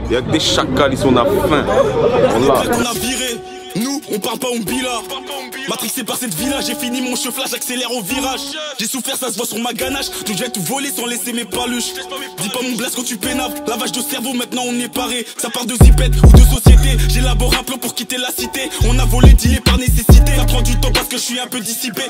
Il y a que des chacals, ils sont à faim. Voilà. Nous, on parle pas au billard. Matrixé par cette villa, j'ai fini mon chauffage, j'accélère au virage. J'ai souffert, ça se voit sur ma ganache. Donc je vais tout voler sans laisser mes paluches. Dis pas mon blast quand tu pénaves. Lavage de cerveau, maintenant on est paré. Ça part de zipette ou de société. J'élabore un plan pour quitter la cité. On a volé, dealé par nécessité. Ça prend du temps parce que je suis un peu dissipé.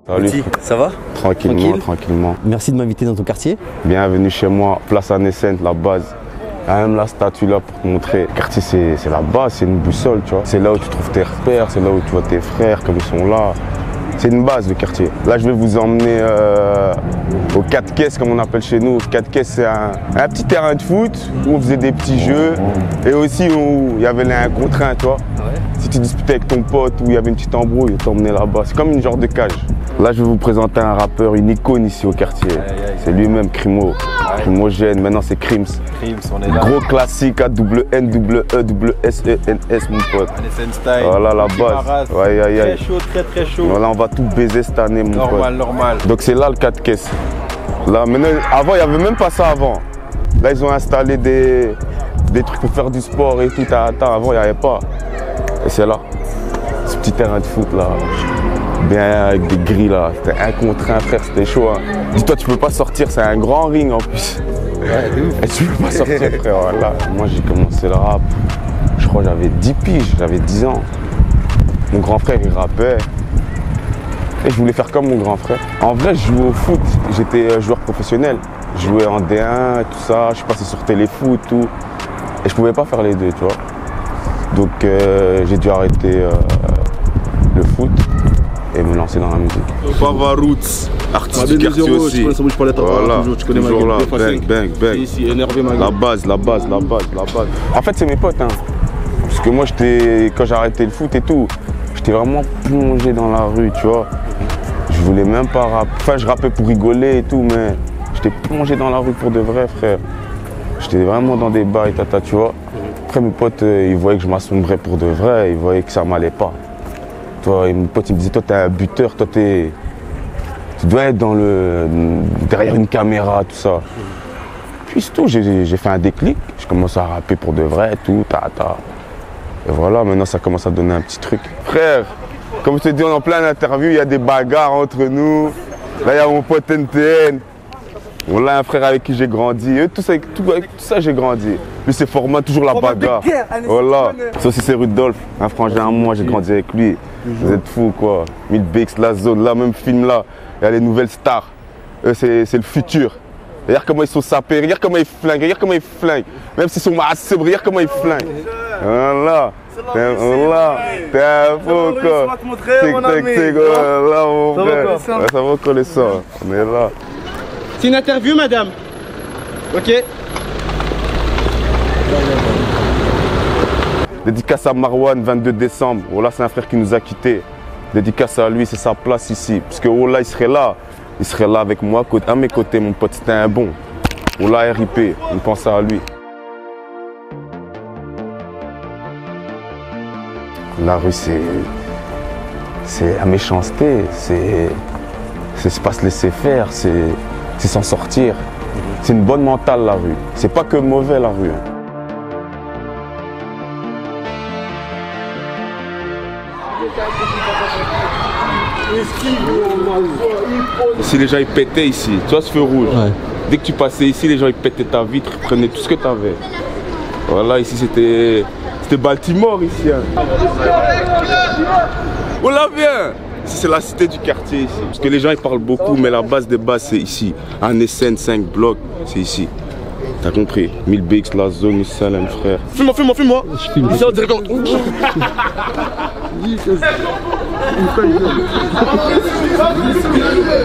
Salut. Petit, ça va? Tranquillement. Merci de m'inviter dans ton quartier. Bienvenue chez moi, place Anne-Essène, la base. Il y a même la statue là pour te montrer. Le quartier, c'est la base, c'est une boussole, tu vois. C'est là où tu trouves tes repères, c'est là où tu vois tes frères, comme ils sont là. C'est une base, le quartier. Là, je vais vous emmener aux 4 caisses, comme on appelle chez nous. 4 caisses, c'est un petit terrain de foot où on faisait des petits jeux. Et aussi où il y avait les 1 contre 1, tu vois. Ouais. Si tu disputais avec ton pote ou il y avait une petite embrouille, il t'emmenait là-bas. C'est comme une genre de cage. Là, je vais vous présenter un rappeur, une icône ici au quartier. C'est lui-même, Crimo. Crimogène, maintenant c'est Crims. On est là. Gros classique, A-N-E-E-S-E-N-S, mon pote. Style. Voilà la base. Très chaud, très chaud. Voilà, on va tout baiser cette année, mon pote. Normal. Donc c'est là le 4 caisses. Là, maintenant, avant, il n'y avait même pas ça avant. Là, ils ont installé des trucs pour faire du sport et tout. Avant, il n'y avait pas. Et c'est là. Ce petit terrain de foot là. Bien avec des grilles là, c'était 1 contre 1, frère, c'était chaud. Hein. Dis-toi, tu peux pas sortir, c'est un grand ring en plus. Ouais, de ouf. Et tu peux pas sortir, frère. Voilà. Moi, j'ai commencé le rap, je crois que j'avais 10 piges, j'avais 10 ans. Mon grand frère, il rappait. Et je voulais faire comme mon grand frère. En vrai, je jouais au foot, j'étais joueur professionnel. Je jouais en D1, tout ça, je suis passé sur téléfoot, tout. Et je pouvais pas faire les deux, tu vois. Donc, j'ai dû arrêter le foot et me lancer dans la musique. Fava Roots, artiste du quartier aussi. Voilà, tu connais toujours ma là, gueule. bang. Ici, énervé ma gueule. La base. En fait, c'est mes potes, hein. Parce que moi, quand j'ai arrêté le foot et tout, j'étais vraiment plongé dans la rue, tu vois. Je voulais même pas rapper. Enfin, je rappais pour rigoler et tout, mais j'étais plongé dans la rue pour de vrai, frère. J'étais vraiment dans des bails, tu vois. Après, mes potes, ils voyaient que je m'assombrais pour de vrai, ils voyaient que ça m'allait pas. Toi, et mon pote, il me disait, toi, t'es un buteur, toi, tu dois être derrière une caméra, tout ça. Puis c'est tout, j'ai fait un déclic, je commence à rapper pour de vrai, tout, Et voilà, maintenant, ça commence à donner un petit truc. Frère, comme je te dis, on est en plein interview, il y a des bagarres entre nous. Là, il y a mon pote NTN. On a un frère avec qui j'ai grandi. Et tout ça, j'ai grandi. Lui, c'est format, toujours la bagarre. Voilà. Ça aussi, c'est Rudolph, un frangin à moi, j'ai grandi avec lui. Vous êtes fous, quoi. 1000 BX, la zone, là, même film là. Il y a les nouvelles stars. Eux, c'est le futur. Regarde comment ils sont sapés, regarde comment ils flinguent, Même s'ils sont massés, regarde comment ils flinguent. Voilà. Voilà. T'es un fou, quoi. Tic, voilà, mon frère. Ça va coller ça. On est là. C'est une interview, madame. Ok. Dédicace à Marwan, 22 décembre. Ola, c'est un frère qui nous a quittés. Dédicace à lui, c'est sa place ici. Parce que Ola, il serait là. Il serait là avec moi, à mes côtés, mon pote. C'était un bon. Ola, RIP. On pense à lui. La rue, c'est la méchanceté. C'est pas se laisser faire. C'est s'en sortir. C'est une bonne mentale, la rue. C'est pas que mauvais, la rue. Ici, les gens ils pétaient ici, tu vois ce feu rouge. Ouais. Dès que tu passais ici, les gens ils pétaient ta vitre, ils prenaient tout ce que tu avais. Voilà, ici c'était Baltimore ici. Hein. On la vient. C'est la cité du quartier ici. Parce que les gens ils parlent beaucoup, mais la base des bases c'est ici. Anne-Essène, 5 blocs, c'est ici. T'as compris? 1000 BX, la zone, Salem, frère. Fume-moi. Je filme. Ici, on dirait qu'on...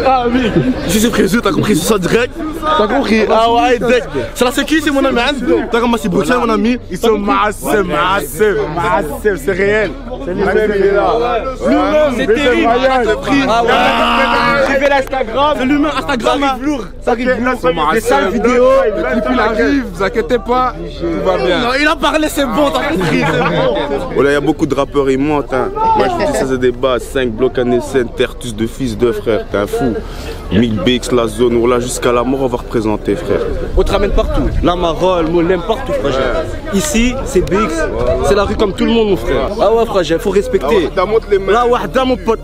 Ah oui. Ici, c'est précieux, t'as compris? C'est ça direct. T'as compris? Ah ouais, direct. C'est là, c'est qui? C'est mon ami. T'as commencé à boxer, mon ami. Ils sont massifs, c'est réel. C'est terrible. J'ai vu l'Instagram. C'est l'humain, Instagram arrive lourd. Ça arrive lourd. Des sales vidéos. Le clip il arrive, vous inquiétez pas, tout va bien. Non, il a parlé, c'est bon, t'as compris, c'est bon. Oh là, il y a beaucoup de rappeurs, ils mentent. Hein. Moi, je vous dis, ça, c'est des bases. 5 blocs en SN, Tertus de fils de frère. T'es un fou. Mick BX, la zone, oh là, jusqu'à la mort, on va représenter, frère. On te ramène partout. La Marole, Molem, partout, frère. Ici, c'est BX. C'est la rue comme tout le monde, mon frère. Ah ouais, frère, faut respecter. Là, Wahda, mon pote.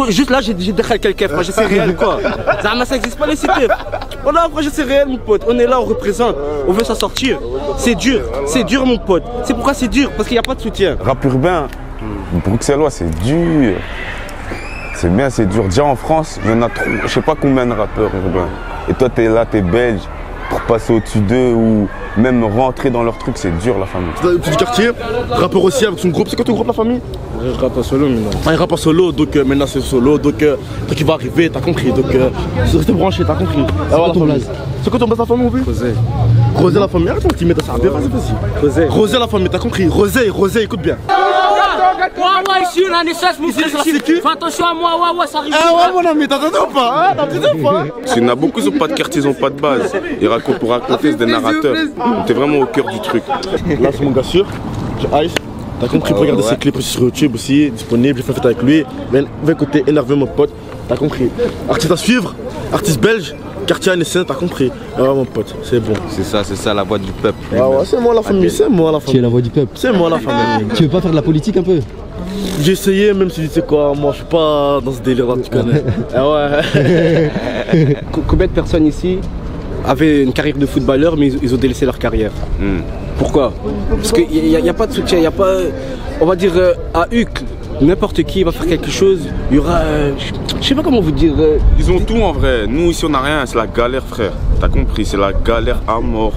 Juste là, j'ai décalé quelqu'un, frère. C'est réel, quoi. Ça n'existe pas, les cités. Voilà, frère, c'est réel, mon pote. On est là, on représente. On veut s'en sortir. C'est dur, mon pote. C'est pourquoi c'est dur, parce qu'il n'y a pas de soutien. Rap urbain, bruxellois, c'est dur. C'est bien, c'est dur. Déjà en France, il y en a trop. Je sais pas combien de rappeurs urbains. Et toi, t'es là, t'es belge. Pour passer au-dessus d'eux ou même rentrer dans leur truc, c'est dur, la famille. Petit quartier, rappeur aussi avec son groupe. C'est quoi ton groupe, la famille? Je rappe en solo maintenant. Ah, il rappe en solo, donc maintenant c'est solo, donc il va arriver, t'as compris, donc c'est resté branché, t'as compris. Ah, voilà, c'est quoi ton blaze, la famille, mon vieux? Rosé. Rosé, la famille, arrête ton petit métal, ça va bien, vas-y. Rosé. Rosé, la famille, t'as compris. Rosé, écoute bien. Ouais, ici, on a une naissance, mon frère. Fais attention à moi, ouais, ça arrive. Ah ouais, mon ami, t'entends pas, hein? T'entends pas? Parce qu'il y en a beaucoup, ils n'ont pas de quartier, ils n'ont pas de base. Ils racontent pour raconter, c'est des narrateurs. T'es vraiment au cœur du truc. Là, c'est mon gars sûr, j'ai Ice. T'as compris pour regarder ses clips aussi sur YouTube aussi, disponible, j'ai fait fête avec lui. Va écouter, énervé mon pote, t'as compris. Artiste à suivre, artiste belge, quartier ANSN, t'as compris. Ah ouais mon pote, c'est bon. C'est ça la voix du peuple. Ah ouais, c'est moi la famille, c'est moi la famille. Tu es la voix du peuple. C'est moi la famille. Tu veux pas faire de la politique un peu? J'ai essayé, même si tu sais quoi, moi je suis pas dans ce délire là, tu connais. Ah ouais. Combien de personnes ici avaient une carrière de footballeur mais ils ont délaissé leur carrière? Pourquoi? Parce qu'il n'y a pas de soutien, il n'y a pas, on va dire à Uccle, n'importe qui va faire quelque chose, il y aura, je sais pas comment vous dire. Ils ont tout en vrai, nous ici on n'a rien, c'est la galère frère, t'as compris, c'est la galère à mort.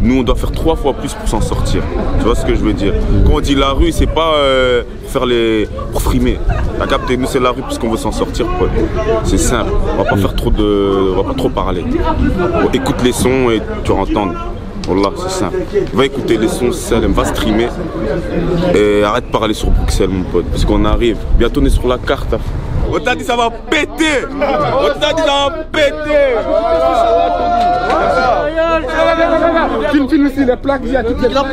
Nous on doit faire 3 fois plus pour s'en sortir, tu vois ce que je veux dire. Quand on dit la rue, c'est pas pour frimer, t'as capté, nous c'est la rue parce qu'on veut s'en sortir, pote. C'est simple, on va pas faire on va pas trop parler. Bon, écoute les sons et tu vas entendre. Voilà, c'est simple. Va écouter les sons, Salem, va streamer et arrête de parler sur Bruxelles, mon pote, parce qu'on arrive. Bientôt, on est sur la carte. On t'a dit ça va péter. On t'a dit ça va péter. Filme aussi les plaques, il y a toutes les plaques.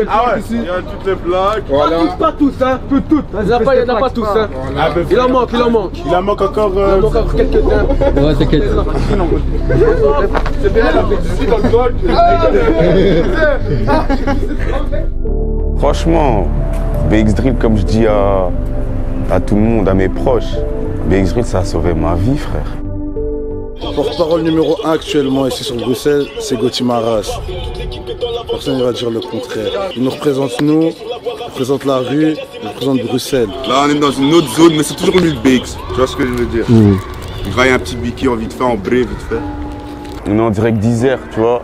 Ah ouais, il y a toutes les plaques. Voilà. Pas tous, hein, toutes. Il n'y en a pas tous, hein. Il en manque. Il en manque encore. Il en manque encore quelques-uns. Ouais, t'inquiète. C'est bien, la ici dans le col. Franchement, BX Drill, comme je dis à tout le monde, à mes proches, BX Drill, ça a sauvé ma vie, frère. Porte-parole numéro 1 actuellement ici sur Bruxelles, c'est Gauthier Maras. Personne ne va dire le contraire. Il nous représente il représente la rue, il représente Bruxelles. Là, on est dans une autre zone, mais c'est toujours lui le BX. Tu vois ce que je veux dire? Il graille un petit biki en vite fait, en bré, vite fait. On est en direct d'Isère, tu vois.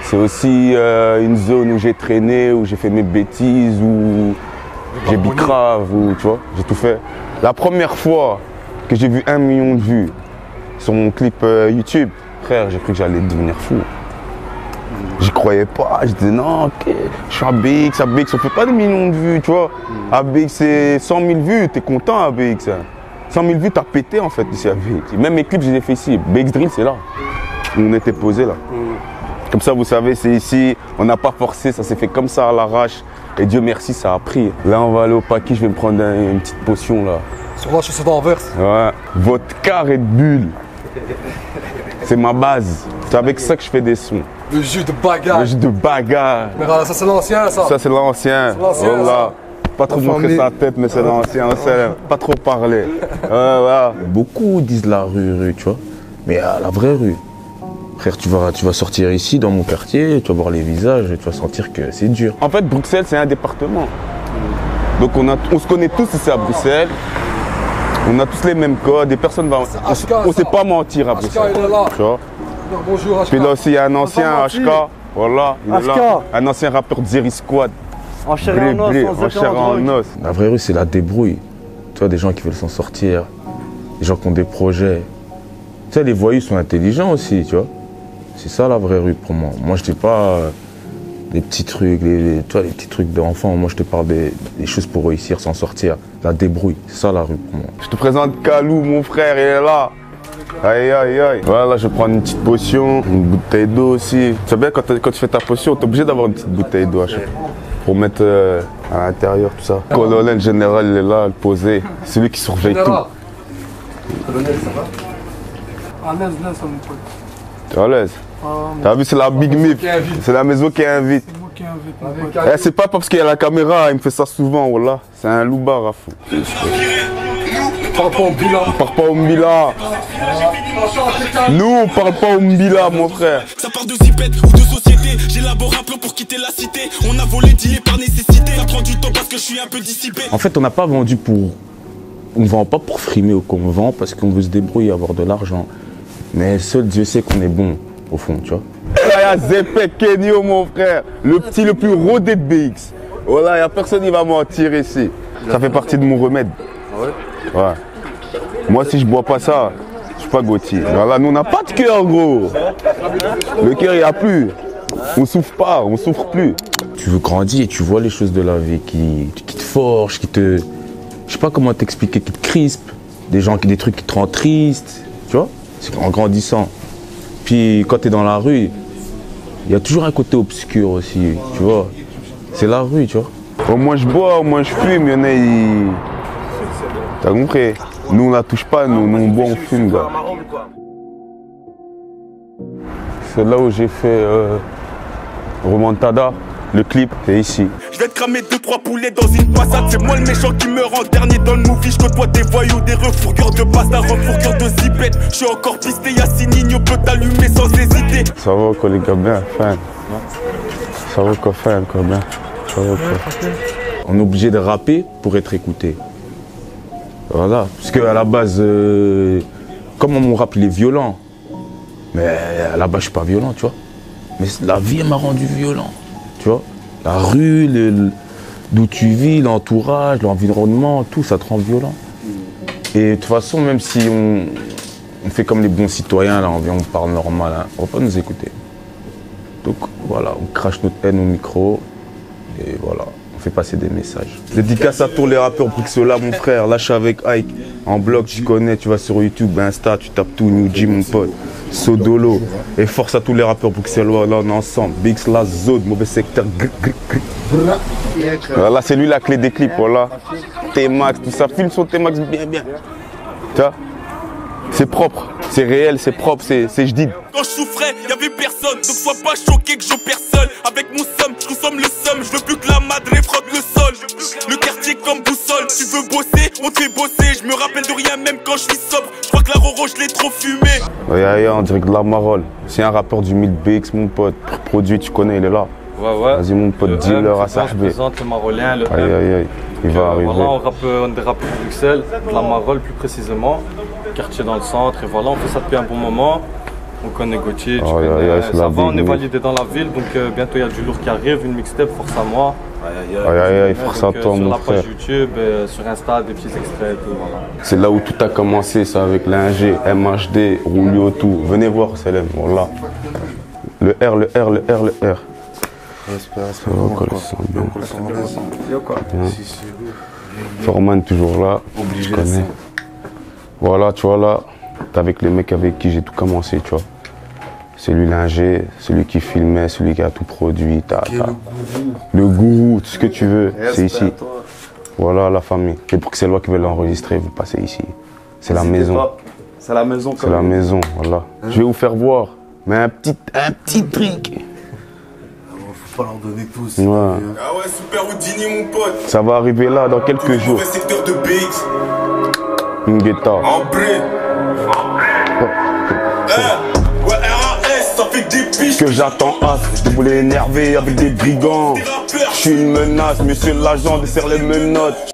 C'est aussi une zone où j'ai traîné, où j'ai fait mes bêtises, où j'ai bicrave, où tu vois, j'ai tout fait. La première fois que j'ai vu 1 million de vues sur mon clip YouTube, frère, j'ai cru que j'allais devenir fou. J'y croyais pas, je disais non, ok, je suis à BX, on fait pas des millions de vues, tu vois. À BX, c'est 100 000 vues, t'es content à BX. 100 000 vues, t'as pété en fait ici à BX. Même mes clips, je les ai fait ici. BX Drill, c'est là, où on était posé là. Comme ça, vous savez, c'est ici, on n'a pas forcé, ça s'est fait comme ça à l'arrache. Et Dieu merci, ça a pris. Là, on va aller au paquet, je vais me prendre une petite potion là. Sur la chaussée d'Anvers. Ouais, vodka Red Bull. C'est ma base. C'est avec ça que je fais des sons. Le jus de bagarre. Le jus de bagarre. Mais ça c'est l'ancien ça. Ça c'est l'ancien. Voilà. Pas trop montrer sa tête, mais c'est l'ancien. Pas trop parler. Voilà. Beaucoup disent la rue, tu vois. Mais la vraie rue. Frère, tu vas sortir ici dans mon quartier, tu vas voir les visages et tu vas sentir que c'est dur. En fait, Bruxelles, c'est un département. Donc on se connaît tous ici à Bruxelles. On a tous les mêmes codes, des personnes on ne sait pas mentir à Bruxelles. Il est là. Tu vois. Bonjour HK. Puis là aussi, il y a un ancien HK. Voilà, il est là. Un ancien rappeur de Zeri Squad. En chair et en os. La vraie rue, c'est la débrouille. Tu vois, des gens qui veulent s'en sortir, des gens qui ont des projets. Tu sais, les voyous sont intelligents aussi, tu vois. C'est ça la vraie rue pour moi. Moi, je dis pas. Les petits trucs, tu vois, les petits trucs d'enfants. Moi, je te parle des choses pour réussir, s'en sortir. La débrouille, c'est ça la rue pour moi. Je te présente Kalou, mon frère, il est là. Aïe, aïe, aïe. Voilà, je vais prendre une petite potion, une bouteille d'eau aussi. Tu sais bien, quand tu fais ta potion, tu es obligé d'avoir une petite bouteille d'eau à chaque fois. Pour mettre à l'intérieur, tout ça. Le colonel général, il est là, le posé. C'est lui qui surveille tout. Colonel, ça va? À l'aise, là, ça mon pote. Tu es à l'aise? T'as vu, c'est la Big Mip. C'est la maison qui invite. C'est moi qui invite, mon pote. Eh, c'est pas parce qu'il y a la caméra, il me fait ça souvent, voilà. C'est un loubar à fou. On parle pas au bilan. On parle pas au Mbila. Nous, on parle pas au Mbila, mon frère. Ça part de zipette ou de société. J'élabore un plan pour quitter la cité. On a volé, dealé par nécessité. Ça prend du temps parce que je suis un peu dissipé. En fait, on n'a pas vendu pour... On ne vend pas pour frimer ou qu'on vend parce qu'on veut se débrouiller, avoir de l'argent. Mais seul Dieu sait qu'on est bon, au fond, tu vois. Là, il y a Zepek Kenyo, mon frère. Le petit le plus rodé de BX. Voilà, il n'y a personne qui va mentir ici. Ça fait partie de mon remède. Ouais. Moi, si je bois pas ça, je suis pas Gauthier. Voilà, nous, on n'a pas de cœur, gros. Le cœur, il n'y a plus. On souffre pas, on souffre plus. Tu veux grandir et tu vois les choses de la vie qui te forgent, qui te... Je sais pas comment t'expliquer, qui te crispe. Des trucs qui te rendent triste. Tu vois? C'est en grandissant. Puis quand tu es dans la rue, il y a toujours un côté obscur aussi, tu vois. C'est la rue, tu vois. Au moins je bois, au moins je fume, il y en a, ils... T'as compris? Nous on la touche pas, nous on boit, on fume, gars. C'est là où j'ai fait Remontada, le clip, c'est ici. Je vais te cramer 2-3 poulets dans une passade. C'est moi le méchant qui meurt en dernier dans le movie. Je côtoie des voyous, des refourgueurs de basta, refourgueurs de zipette. Je suis encore pisté, y'a Sinigno peut t'allumer sans hésiter. Ça va quoi les gars, bien, fin. Ça va quoi, fin, quoi, bien. Ça va quoi. On est obligé de rapper pour être écouté. Voilà, parce qu'à la base, comme mon rap il est violent, mais à la base je suis pas violent, tu vois. Mais la vie m'a rendu violent, tu vois. La rue, d'où tu vis, l'entourage, l'environnement, tout, ça te rend violent. Et de toute façon, même si on fait comme les bons citoyens, là, on parle normal, hein, on va pas nous écouter. Donc voilà, on crache notre haine au micro, et voilà, on fait passer des messages. Dédicace à tous les rappeurs Brixola, mon frère, lâche avec Ike. En blog, tu connais, tu vas sur YouTube, Insta, tu tapes tout, New G, mon pote. Sodolo. Et force à tous les rappeurs bruxellois, là on est ensemble. Bix, la Zod, mauvais secteur. Voilà, c'est lui la clé des clips, voilà. T-Max, tout ça, filme son T-Max bien, bien. Tu vois? C'est propre, c'est réel, c'est propre, c'est jdid. Quand je souffrais, y'avait personne. Donc sois pas choqué que j'opère seul. Avec mon somme, je consomme le somme. Je veux plus que la madre frotte le sol. Le quartier comme boussole. Tu veux bosser, on te fait bosser. Je me rappelle de rien même quand je suis sobre. Je crois que la Roro, je l'ai trop fumé. Ouais, on dirait que de la marole. C'est un rappeur du 1000 BX, mon pote. Produit, tu connais, il est là. Ouais. Vas-y, mon pote, dealer à sa Je présente le Marolien, le Aïe, il va arriver. Voilà, on dérape de Bruxelles, de la Marole plus précisément. Quartier dans le centre, et voilà, on fait ça depuis un bon moment. On connaît Gauthier, tu connais, ça va, on est validé dans la ville, donc bientôt il y a du lourd qui arrive, une mixtape, force à moi. Aïe, force à toi, mon frère. Sur la page YouTube, sur Insta, des petits extraits et tout, voilà. C'est là où tout a commencé, ça, avec l'ingé, MHD, Roulio, tout. Venez voir, Selem, voilà. Le R, le R, le R, le R. Ça va, quoi, le sang, bien. Forman, toujours là, tu connais. Voilà, tu vois là, t'es avec les mecs avec qui j'ai tout commencé, tu vois. C'est lui l'ingé, celui qui filmait, celui qui a tout produit, le gourou, tout ce que tu veux, c'est ici. Voilà la famille. Les Bruxellois qui veulent l'enregistrer, vous passez ici. C'est la maison. C'est la maison. C'est la maison, voilà. Je vais vous faire voir, mais un petit truc. Faut pas leur donner tous. Ouais. Ah ouais, Super Houdini, mon pote. Ça va arriver là dans quelques jours. Mauvais secteur de BX. Ngueta. En bré. Ouais, RAS, ça fait que des piches. Que j'attends hâte de bouler énervé avec des brigands. Je suis une menace, monsieur l'agent, desserre les menottes.